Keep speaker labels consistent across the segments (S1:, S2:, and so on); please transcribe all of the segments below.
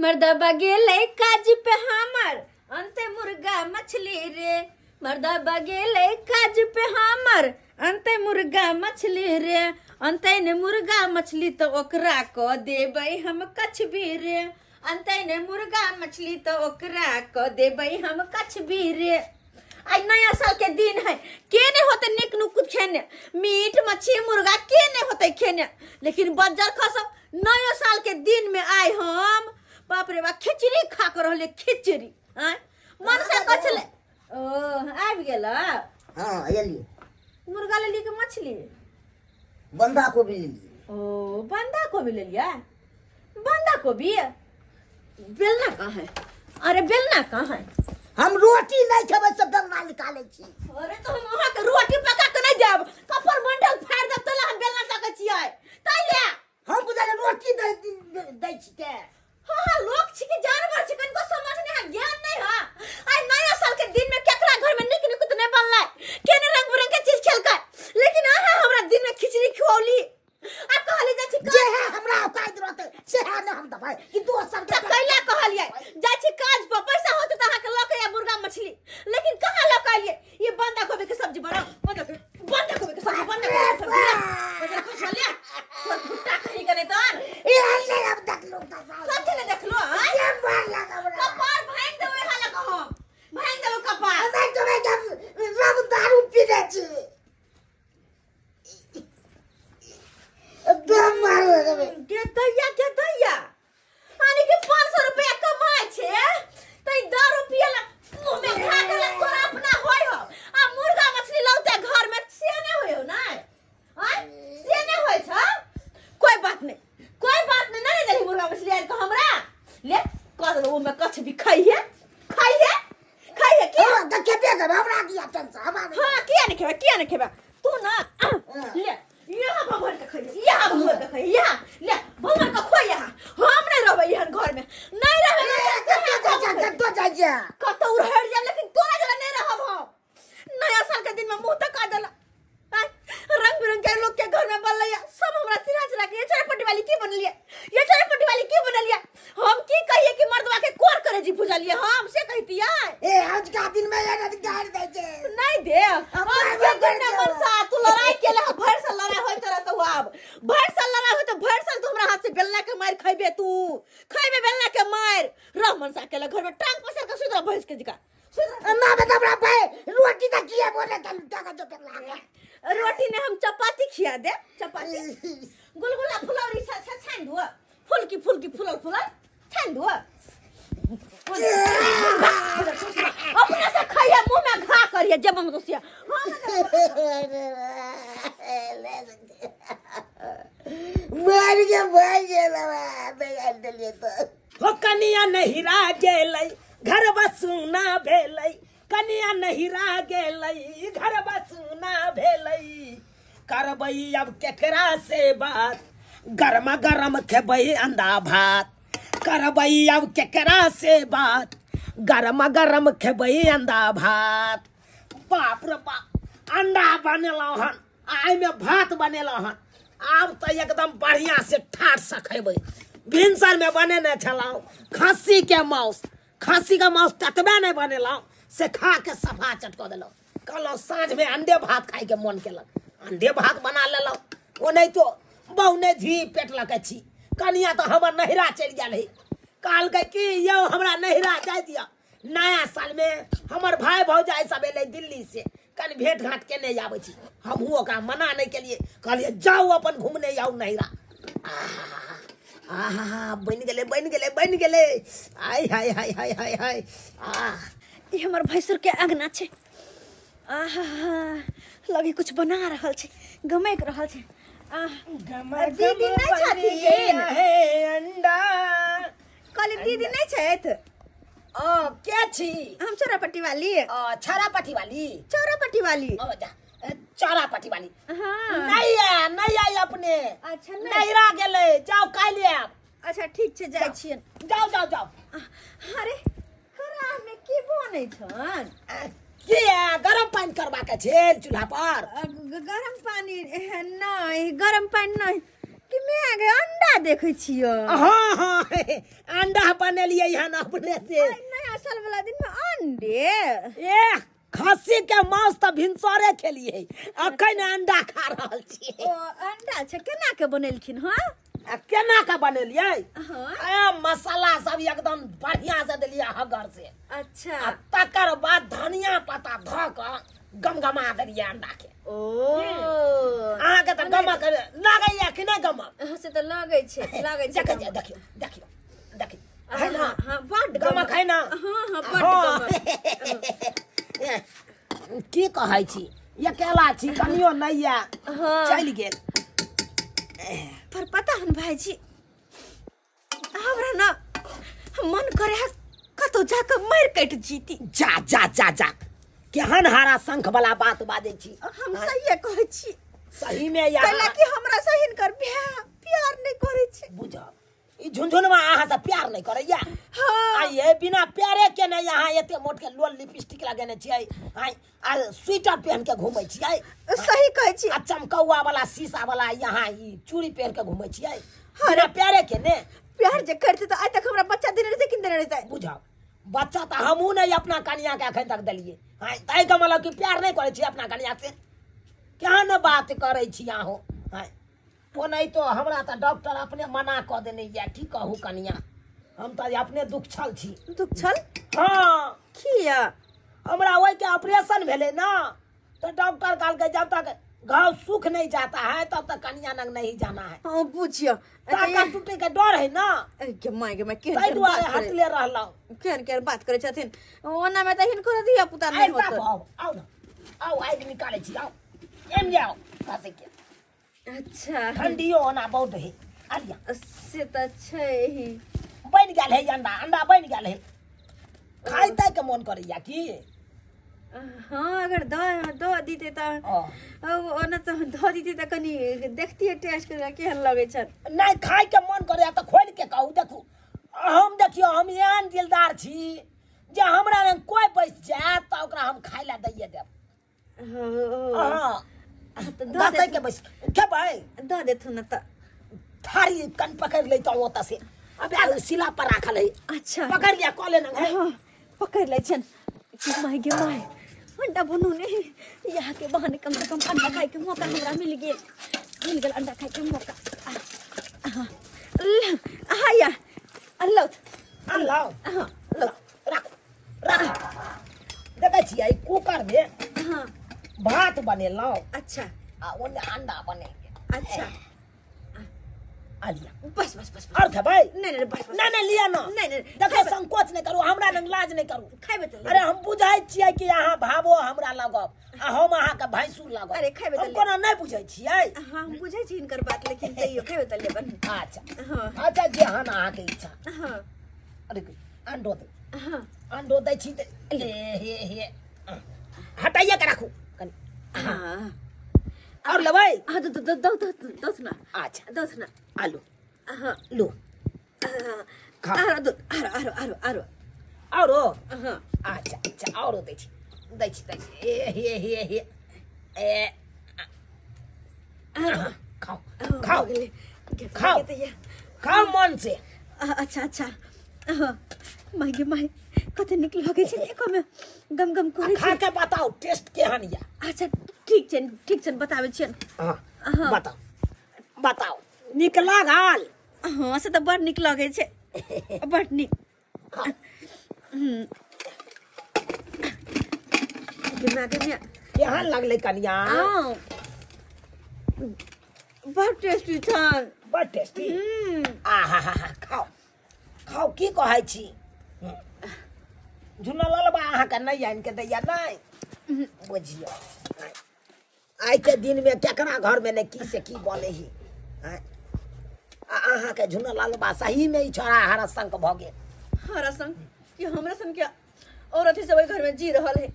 S1: मर्दबा गेले काज पे हमर अंते मुर्गा मछली रे। मर्दबा गेले काज पे हमर अंते मुर्गा मछली रे। अंते ने मुर्गा मछली तो ओकरा को देबै हम कछबी रे। अंते ने मुर्गा मछली तो ओकरा को देबै हम कछबी रे। आज नया साल के दिन है, के नहीं होते निक नुकुत खेने, मीट मछली मुर्गा के नहीं होते खेने, लेकिन बज्जर खसम नया साल के दिन में आए हम बाप रे बाप खिचड़ी खा कर रहले। खिचड़ी मन से कछले ओ आबि गेल।
S2: हां एली
S1: मुर्गा ले ली के मछली
S2: बंधा कोबी ले ली।
S1: ओ बंधा कोबी ले लिया। बंधा कोबी बेलना कहाँ है? अरे बेलना कहाँ है?
S2: हम रोटी नहीं खेबै से बेलना निकाले छी।
S1: अरे तो हम वहां के रोटी पका के नहीं देब, कपर मंडल फाड़ देब तले हम बेलना सके छियै तैले।
S2: हम बुझा रोटी दै छी के।
S1: हां लोग छी के जानवर छी, कनको समझ नहीं है, ज्ञान नहीं है। आज नया साल के दिन में केकरा घर में निक निकुत नहीं बनलै, केने रंग बिरंग के चीज खेलकै, लेकिन आहा हमरा दिन में खिचड़ी खियौली आ कहली जा छी
S2: जे है हमरा औकात रहते से है न हम दबाई कि दोसर के
S1: कैला कहलिए जा छी काज पर पैसा होते त अहा के लके या मुर्गा मछली, लेकिन कहां लकालिए ये बंधा कोबी के सब्जी बना। बंधा कोबी के सब्जी बंधा कोबी के सब्जी बजा खसलिया तो भुट्टा कहीं करे तोर
S2: ए हल्ले अब देख लो त
S1: सच ने देख लो।
S2: ये मार लगा बड़ा
S1: कपार भांग देवे हाला कहो भांग देवे कपार।
S2: मैं तुम्हें जब रब दारू पीने छी दम मार लगा
S1: के दैया आनी के 500 रुपया कमाए छे तई दारू पियला मुंह में खा के तोरा अपना होय हो आ मुर्गा मछली लौटे घर में से ने होय हो ना से ने होय छ। कोई बात नहीं नहीं दे मुर्गा मछली आर को हमरा ले कर दो में कछ भी खाइए क्या
S2: तो के पे हमरा दिया टेंशन हमारे।
S1: हां किया नहीं खेबा तू ना ले यहाँ भगवान का खाइए, यहाँ भगवान का खाइए, यहाँ ले भगवान का खोई यहाँ। हम नहीं रहबे यहाँ घर में नहीं रहबे
S2: तो जा
S1: कतो उड़हर जा, लेकिन तोरा जरा नहीं रहब हम। नया साल के दिन में मुंह तक आ देला रंग बिरंग के लोग के घर में बनलैया सब हमरा सिरा चला के। ये चरपटी वाली की बनलिए, ये चरपटी वाली की बनलिए, हम की कहिए कि मर्दवा के कोर करे जी भुजलिए हम से कहतिया।
S2: ए आज का दिन में ये गाड़ दे जे
S1: नहीं दे आज के दिन में मनसा तू लड़ाई केले भर से लड़ाई होत रहत हो। अब भर से लड़ाई होत भर से तू हमरा हाथ से बेलना के मार खइबे, तू खइबे बेलना के मार। रह मनसा केले घर में टांग पसर के सुतरा भैंस के जिका
S2: ना बता बड़ा भाई रोटी का किया बोले तन का जो पेला
S1: रोटी ने हम चपाती खिया दे। चपाती गुलगुला फुलौरी से छान दो, फुलकी फुलल छान दो अपने से खाइए मुंह में घा करिए जब दोसिया
S2: मार के भाई गेला बेगाल देलिए तो
S3: हो कनिया नहिरा गेलै घर बसुना भेलै, कनिया नहिरा गेलै घर बसुना भेलै। करबै अब केकरा से बात गरमा गरम खेबै अंडा भात। करबै अब केकरा से बात गरमा गरम खेबै अंडा भात। बाप रे बाप अंडा बनेलहुँ हन आइ में भात बनेलहुँ हन, आब तो एकदम बढ़िया से ठाठ से खेबै। भिनसर में बनेने छलहुँ खस्सी के माउस, खस्सी का माउस ततबे नहीं बनेलहुँ से खा के सफा चटक देलहुँ। कहलहुँ साँझ में अंडे भात खाए के मन केलक, अंडे भात बना लेलहुँ। ओ नहीं तो बहुने धी पेटलक छी। कनिया तो हमर नहिरा चलि गेल है, कहलकै कि यौ हमरा नहिरा जाय दिया। नया साल में हमर भाई भौजाई सब एलै दिल्ली से, कनि भेंट घाट केने आबै छी। हमहूँ ओकरा मना नहीं केलिए, कहलिए जाओ अपन घूमने जाओ नहिरा। आहा बन गेले आय हाय हाय हाय हाय हाय।
S1: ये हमर भैंसुर के अंगना छे। आहा लगे कुछ बना रहल छे, गमेक रहल छे। दीदी नहीं छथिन
S3: अंडा
S1: कहली दीदी नहीं छथि।
S3: क्या छी
S1: हम चौरापट्टी वाली
S3: छरापट्टी वाली
S1: जा
S3: चौरापट्टी वाली
S1: हाँ
S3: नहीं आई अपने।
S1: अच्छा
S3: नहिरा गेले जाओ काल्हि आब।
S1: अच्छा ठीक छे जाय छियन।
S3: जाओ
S1: अरे करा में की बनै छन?
S3: गरम पानी करबा के छे चूल्हा पर।
S1: गरम पानी नहीं, गरम पानी नहीं कि मैं आगे अंडा देखे छियो।
S3: हाँ हाँ अंडा बनेलिए यहाँ ना अपने से।
S1: नया साल वाला दिन में अंडे
S3: ए खस्सी के मांस तो भिनसरे खेलिए अखन अंडा खा रहल छी।
S1: ओ अंडा छै केना के बनेलखिन हां
S3: केना के बनेलिए
S1: हां
S3: मसाला सब एकदम बढ़िया से दिलिए हगर से।
S1: अच्छा
S3: आ तकर बाद धनिया पत्ता ध के गमगमा देलिए अंडा के।
S1: ओ
S3: अहाँ के तो गमक लागैया कि नहीं गमक
S1: से तो लागे छै
S3: देखियो देखियो देखियो है ना।
S1: हां बड
S3: गमक है ना।
S1: हां हां बड गमक
S3: की कहै छी अकेला छी कनियो नहीं या चल गेल।
S1: पर पता हन भाईजी हमरा ना मन करे है कतो जाके मार काट जीती।
S3: जा जा जा जा केहन हारा शंख वाला बात बाजै छी।
S1: हम सही कहै छी
S3: सही में या
S1: कैला कि हमरा सही कर प्यार नहीं करे छै।
S3: बुझ ई झुनझुनवा अहाँ से प्यार नहीं करैया।
S1: हां
S3: आ ये बिना प्यारे के नहीं यहाँ एते मोट के लोल लिपस्टिक लगेने छियै आ स्वेटर पहन के घूमै छियै।
S1: सही कहै छी
S3: आ चमकौआ वाला शीशा वाला यहाँ ई चूड़ी पहन के घूमै छियै। बिना प्यारे के ने
S1: प्यार जे करते तो आज तक हमरा बच्चा देने रहते किन देने रहते।
S3: बुझ बच्चा तो हमहू नहीं अपना कनिया के अखन तक दिलिए। हाँ तै के मतलब कि प्यार नहीं करे छी अपना कनिया से। क्या न बात करे छी अहाँ। हाँ वो नहीं तो हमरा तो डॉक्टर अपने मना कर देने या की कहू कनिया हम तो अपने दुख छल छी।
S1: दुख छल
S3: हाँ
S1: किया
S3: हमरा वही के ऑपरेशन भेले ना तो डॉक्टर कहल के जब तक घाव सूख नहीं जाता है तब तक कनिया नंग नहीं जाना है।
S1: हां बुझियो
S3: ताकत टूटे के डर है ना
S1: के माय के मैं
S3: तै दुआरे हटले रहलौ।
S1: केन बात करे छथिन ओना में त हिनको दिया पुता नहीं होत।
S3: आओ ना आओ आइ निकाले छी आओ एम जाओ कासे के।
S1: अच्छा
S3: ठंडियो होना बहुत है आलिया
S1: से त छै ही
S3: बन गेल है अंडा बन गेल है खाई तै के मन करैया की।
S1: हाँ अगर दो दीते त ओना त दो दीते त कनी देखतिए टेस्ट कर केहन लगे छ।
S3: नहीं खाई के मन करैया त खोल के कहू देखू हम देखियो हम एहन दिलदार छी जे हमरा ने कोई बच जाए त ओकरा हम खाई ला दैए देब। हां
S1: त
S3: दसै के बस के भाई
S1: द देथु न त
S3: थारी कन पकड़ लेता ओता से अबे सिला पर राखल है।
S1: अच्छा
S3: पकड़ लिया कॉले न है
S1: हां पकड़ ले छन कि माय गे माय अंडा बनौने यहाँ के बहाने कम से कम अंडा खाए के मौका हमरा मिल गेल अंडा खाए के मौका। या
S3: अल्लाह
S1: हां
S3: रख देखै छियै कुकर में
S1: हां
S3: भात बनेलौ।
S1: अच्छा
S3: आ ओने अंडा बनेंगे।
S1: अच्छा
S3: आलिया
S1: बस बस बस
S3: और भाई
S1: नहीं बस
S3: नहीं लिया ना
S1: नहीं
S3: देखो संकोच नहीं करू हमरा न लाज नहीं करू
S1: खाइबे त
S3: अरे हम बुझाई छियै कि अहाँ भावो हमरा लगब आ हम अहाँ के भैंसुर लगब।
S1: अरे खाइबे त
S3: हम कोनो नहीं बुझै छियै।
S1: हां हम बुझै छी इनकर बात लेकिन तैयो खाइबे त लेबन।
S3: अच्छा
S1: हां
S3: अच्छा जेहन अहाँ के इच्छा।
S1: हां
S3: अरे अंडो दे
S1: हां
S3: अंडो दै छी त हे हटाइए के राखू कनी।
S1: हां
S3: और लेबै
S1: हां दस ना
S3: अच्छा
S1: दस ना
S3: आलू
S1: हां
S3: लो खा
S1: आरो
S3: औरो
S1: हां
S3: अच्छा अच्छा औरो दै छी हे ए खाओ खाओ खाओ खाओ मन से।
S1: अच्छा अच्छा माय गे माय कते निक लगे छै देखो में गम करे
S3: खा के बताओ टेस्ट केहन या।
S1: अच्छा ठीक छै बताबै छियन।
S3: हां बताओ निक लागल।
S1: हां से त बड़ निक लगे छै बड़ निक। के
S3: केहन लगले कनिया।
S1: बड़ टेस्टी छन
S3: बड़ टेस्टी। आहा खाओ खाओ की कहै छी झुना ललबा अहाँ के नहीं आन के दैया नहीं बुझियो। आई के दिन में केकरा घर में ने की से की बोले ही अहाँ के झुना ललबा सही में ही छोरा हरा संग भ गेल।
S1: हरा संग कि हमरा संग के औरत ही सब घर में जी रहल है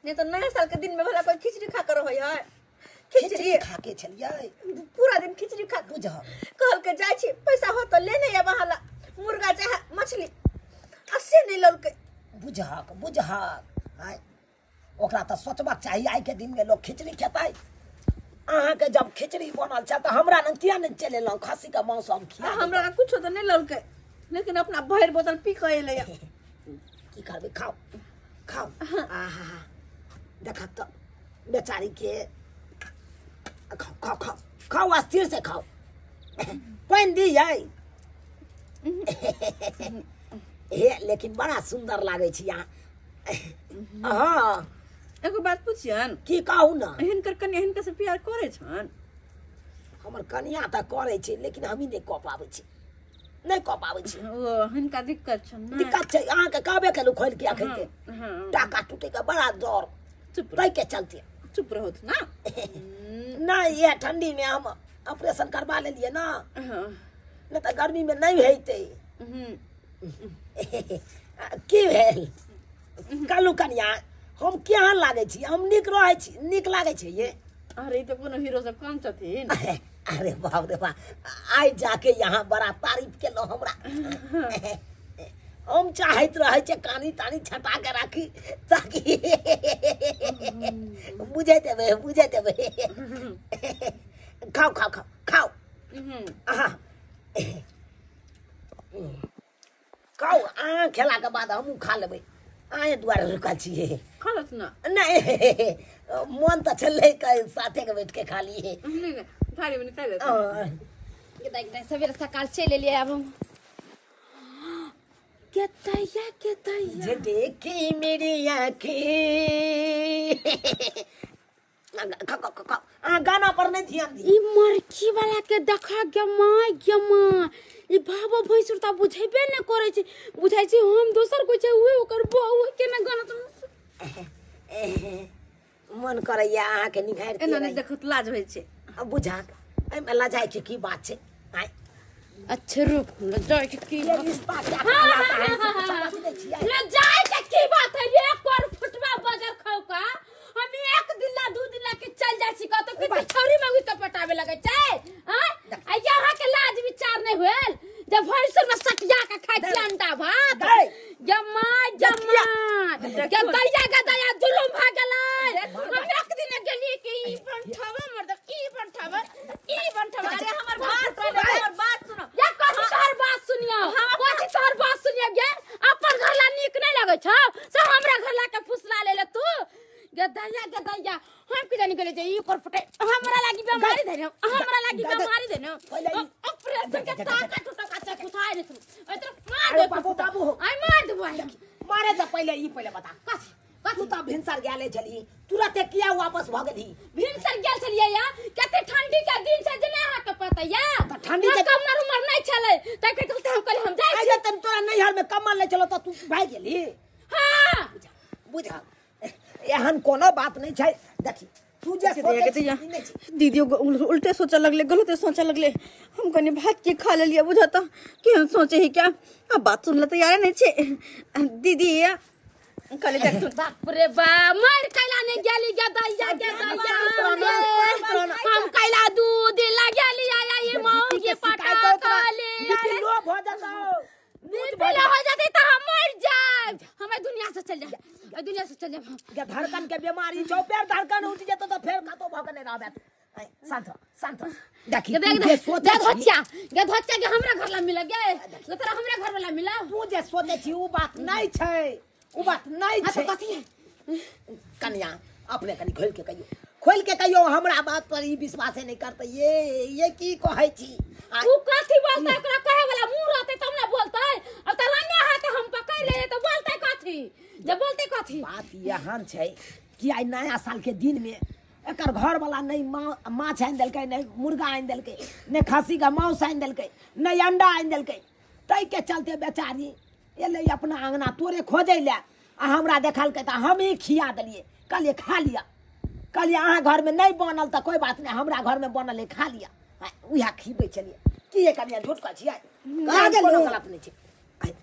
S1: नहीं तो नया साल के दिन में भला कोई खिचड़ी खा कर रहय है। खिचड़ी
S3: खा के चलिए
S1: पूरा दिन खिचड़ी खा
S3: बुझ
S1: कहल के जाय छी पैसा हो तो लेने या बहाला मुर्गा चाहे मछली अस्से नहीं ललके बुझहक
S3: ओकरा तो सोचबाक चाहिए आई के दिन में लोग खिचड़ी खेतै अहाँ के जब खिचड़ी बनल छ त हमरा न किया न चले लो खस्सी का मांस हम खिया
S1: हमरा कुछ तो नहीं ललके लेकिन अपना भर बोतल पी के ले
S3: की करबे खाओ खाओ आहा देखा तो बेचारी के खाओ खाओ खाओ खाओ अस्थिर से खाओ पानी दी जाए हे लेकिन बड़ा सुंदर लागे छी यहाँ हाँ
S1: एगो बात पूछियन
S3: की कहू ना
S1: हिनकर कन्या हिनका से प्यार करे छन
S3: हमर कन्या त करे छी लेकिन हम ही नहीं कह पाबै छी नहीं कह पाबै छी
S1: ओ हिनका दिक्कत छन ना
S3: दिक्कत छै अहाँ के कहबे केलु खोल के आखिर के
S1: हां
S3: टाका टूटे का बड़ा डर
S1: चुप
S3: रह के चलते
S1: चुप रहो ना
S3: ना ये ठंडी में हम ऑपरेशन करवा ले लिए ना
S1: हां
S3: न त गर्मी में नहीं हेते की भेल कालू कन्या हम केहन लागे छी हम निक रहे छी निक लागे छै ये
S1: अरे तो कोनो हीरो से कम छथिन
S3: अरे बाप रे बाप आइ जाके यहाँ बड़ा तारीफ केलो हमरा हम चाहत रहे छे कानी तानी छटा के राखी ताकि बुझे देबे खाओ खाओ खाओ खाओ आहा खाओ आ खेला के बाद हम खा लेबै आए द्वारे रुकल छिए
S1: खालस ना
S3: नहीं मन तो चले के साथे के बैठ के खा लिए
S1: थाली में निकाल दे के सवेरे सकाल चले लिए अब हम के तैया
S3: जे देखी मेरी आँखें गाना पर नहीं ध्यान दी
S4: ई मरकी वाला के देखा गे मां ई बाबा भैंसुर त बुझेबे न करे छै बुझाइ छै हम दोसर कोइ छै उहे ओकर बहू के न गाना
S3: मन करैया अहाँ के निहार के
S1: एना नहीं देखत लाज होय छै
S3: अब बुझा एहि में लजाए के की बात छै आय
S4: अच्छा रुक न जाय के की
S3: ये रिश्ता क्या कहलाता है
S4: न जाय के की बात है रे पर फुटवा बजर खाओ का हम एक दिन ला दू दिन ला के चल जाय छी कतो के छौरी में उत पटावे लगे छै हां आ यहां के लाज विचार नहीं होल जब भैंसुर में सटिया के खाइ छी अंडा भात जम्मा के दरिया के दया जुलुम भ गेलै हम एक दिन गेली कि ई पंठावा मर्द ई पंठावा
S1: अरे हमर बात सुनो
S4: या कथि तोहर बात सुनियो कथि तोहर बात सुनियो गे अपन घर ला नीक नहीं लगे छ से हमरा घर ला के फुसला ले तू गे दया हम के जानी गेले ई कर फटे हमरा लागी बीमारी धने ऑपरेशन के टाका टूटा काचा कुथाय रे तू एतर मार दे
S3: बाबू
S4: आई मार दे भाई
S3: मारे तो पहले बता तू तो भिनसर गेले छली तुरंत किया वापस भ गेली
S4: भिनसर गेल छलिए या कते ठंडी के दिन से जने अहाँ के पता या
S3: तो ठंडी के
S4: कमर उमर नहीं छले त के चलते हम कहले हम जाय छी
S3: आइए तन तोरा नैहर में कमल ले चलो तो तू भाग गेली
S4: हां
S3: बुझा एहन कोनो बात नहीं छै देखी तू जे
S1: दीदी उल्टे सोचा लगले गलत सोचा लगले हम कने भात के खा लिया बुझाता कि हम सोचे ही क्या अब बात सुनले तो यार नहीं छे दीदी कले देख
S4: बाप रे बा मार कैला ने गेली गे दैया हम कैला दूध लगेली आया ये माऊ के पटा काले
S3: लो हो जाता
S4: बिल हो जाते त हम मर जाए हम दुनिया से चल जाए
S3: के धड़कन के बीमारी छौ पैर धड़कन उठ जेतो तो फेर कतो भगने रहबे शांत देखी
S4: गे धोतिया के हमरा घर ला मिल गे तोरा हमरा घर वाला मिला
S3: तू जे सोचे छी उ बात नहीं छै
S4: कथि
S3: कन्या अपने कनी खोल के कहियो हमरा बात पर ई विश्वास नहीं करते ये की कहै छी
S4: तू कथि बोलता एकरा कहे वाला मुंह रहते तब ना बोलते अब त लन्ने हाथ हम पकड़ ले तो बोलते कथि जब बोलते कथि
S3: बात यहन छै कि आई नया साल के दिन में एकर घर वाला नहीं माछ आनि देलकै नहीं मुर्गा आनि देलकै नहीं खस्सी का मांस आनि देलकै नहीं अंडा आनि देलकै तै के चलते बेचारी एले अपना अंगना तोरे खोजै ले आ हमरा देखलकै त हम ही खिया देलिए कहलिए खा लिया कहलिए अहाँ घर में नहीं बनल त कोई बात नहीं हमरा घर में बनल है खा लिया उहा खिबै चलिए की ये कनिया झूठ कहै छियै कोनो गलत नहीं छै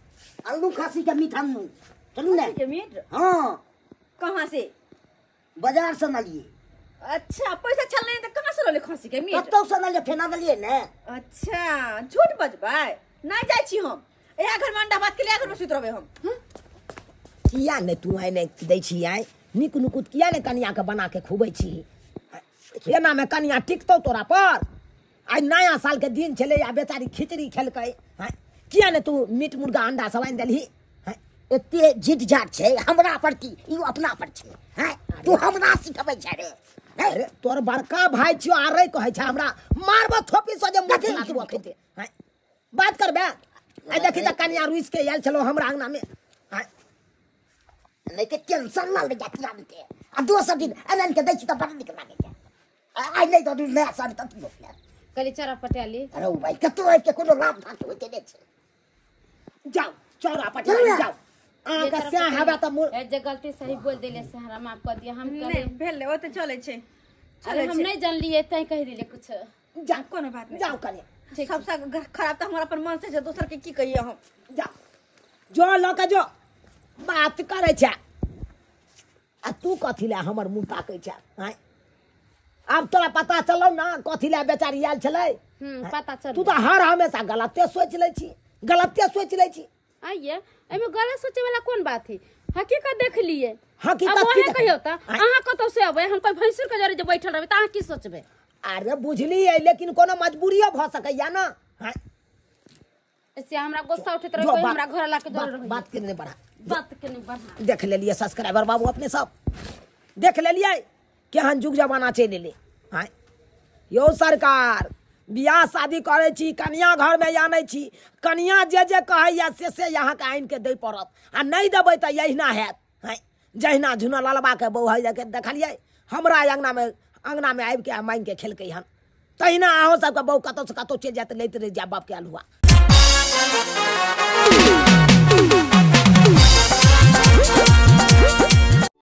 S2: आलू खस्सी के मीठा मुंह चलू ने
S1: के मीट
S2: हाँ
S1: कहां से
S2: बाजार से न लिए
S1: अच्छा पैसा चलने तो कहां से ले खसी के मीट
S2: कतौ से न लिए फेना दलिए ने
S1: अच्छा झूठ बजबै नहीं जाय छी हम एहा घर में अंडा भात के लिए घर में सुत रहबे हम
S3: किया ने तू आइ ने दै छी आइ निक नुकुत किया ने कनिया के बना के खुबै छी एना में कनिया टिकतो तोरा पर आज नया साल के दिन चले या बेचारी खिचड़ी खेलकै हैं किया ने तू मीट मुर्गा अंडा सब आनि देलही हैं
S2: एते जिद जाट छै हमरा प्रति ई अपना पर छै हैं तू हमरा सिखबै छै रे
S3: अरे तोर बड़का भाई छियो आ रे कहै छै हमरा मारबो थोपी से जे मुठ ना तू खेते हैं बात करबे आ देखी त कनिया रुइस के आयल चलो हमरा अंगना में हैं
S2: नहीं के टेंशन ना ले जाती के आ दोसर दिन अनन के दै छी त बड़ नीक लागे छै आई नहीं तो नया साल तक तू बोल
S4: कली चरा पटाली
S2: अरे ओ भाई कतो आइ के कोनो लाभ भाग होते नै छै
S3: जाओ चौरा पटिया जाओ आका से हवा त
S4: ए जे गलती सही बोल देले से हमरा माफ कर दिया हम करे
S1: नहीं भेल ओ त चले छै
S4: अरे हम नहीं जानलिए तै कह दिले कुछ
S3: जा
S1: कोनो बात नहीं
S3: जाओ कनिया
S1: सबसे खराब तो हमारा अपन मन से छै दोसर के की कहिए हम
S3: जा जो लक जो बात करे छै आ तू कथी ले हमर मुंह ताकै छै हैं अब तोरा पता चलो ना कथी ले बेचारी आयल छलै
S4: पता चल
S3: तू तो हर हमेशा गलते सोच ले छी गलते सोच ले छी
S4: आइए एमे गलत सोचे वाला कोन बात है हकीकत देख लिए
S3: हकीकत
S4: अब
S3: की
S4: वहे कहियो त अहाँ कतौ से अबै हम कोई भैंसुर के जरे जे बैठल रहबै त अहाँ की सोचबै
S3: अरे बुझली है लेकिन कोनो मजबूरियो भ सकैया ना हैं
S4: ऐसे हमरा गुस्सा उठैत रहे
S3: जो
S4: कोई
S3: बात-
S4: हमरा घर ला के दौड़ रही
S3: बात के नहीं बढ़ा
S4: बात के नहीं बढ़ा
S3: देख ले लिए सब्सक्राइबर बाबू अपने सब देख ले लिए केहन जुग जमाना चल एले हैं यो सरकार बियाह शादी करे छी कनिया घर में आनै छी कनिया जे जे कहैया से यहाँ के आइन के दै पड़त आ नहीं देबै त यहिना हैत हैं जहिना झुना लालबा के बौह जाके देखलिए हमरा अंगना में आबि के मांग के खेलकै हन तहिना अहो सबके बहू कतौ से कतौ चलि जात लैत रहि जा बाप के अलुआ